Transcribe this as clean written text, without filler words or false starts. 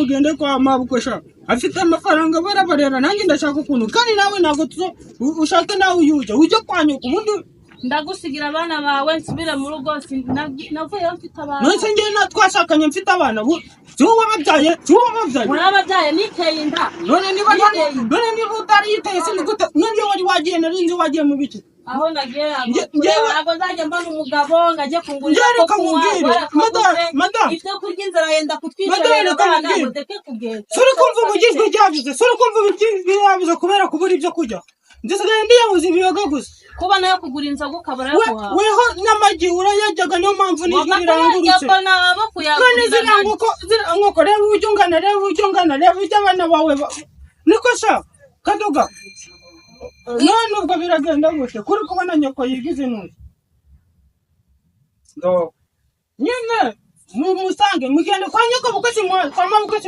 ugende kwa mabukwe sha afite amafaranga barabarera nanjye ndashaka ukuntu kandi nawe nago ushaka nawe uje kwanyuka ubundi ndagusigira abana bawe nsubire mu rugo navuye mfite abana none ngiye natwashakanye mfite abana cyo wababyaye urababyaye niteye inda none niba utari yiteye se nigute none wari wagiye narinzi wagiye mu biki aho nagiye ntabwo nzajya mbona umugabo ngajye kungurira ko kunywa madame ibyo kurya inzara yenda kutwicarira abana ndeke kugenda suri kumva ubugizwe cyavuze suri kumva ibyavuze kubera kubura ibyo kurya ndisigaye ndiyabuze ibiyoga gusa kuba nayo kugura inzoga ukabara yo kuhaha weho n'amagi urayajyaga niyo mpamvu nirangurutse none zirangoko reba uburyo ungana reba ujya abana bawe niko sha kaduga none ubwo biragenda gute kuri kubona nyoko yigize none nyine mumusange mugende kwa nyoko bukwe kwa mabukwe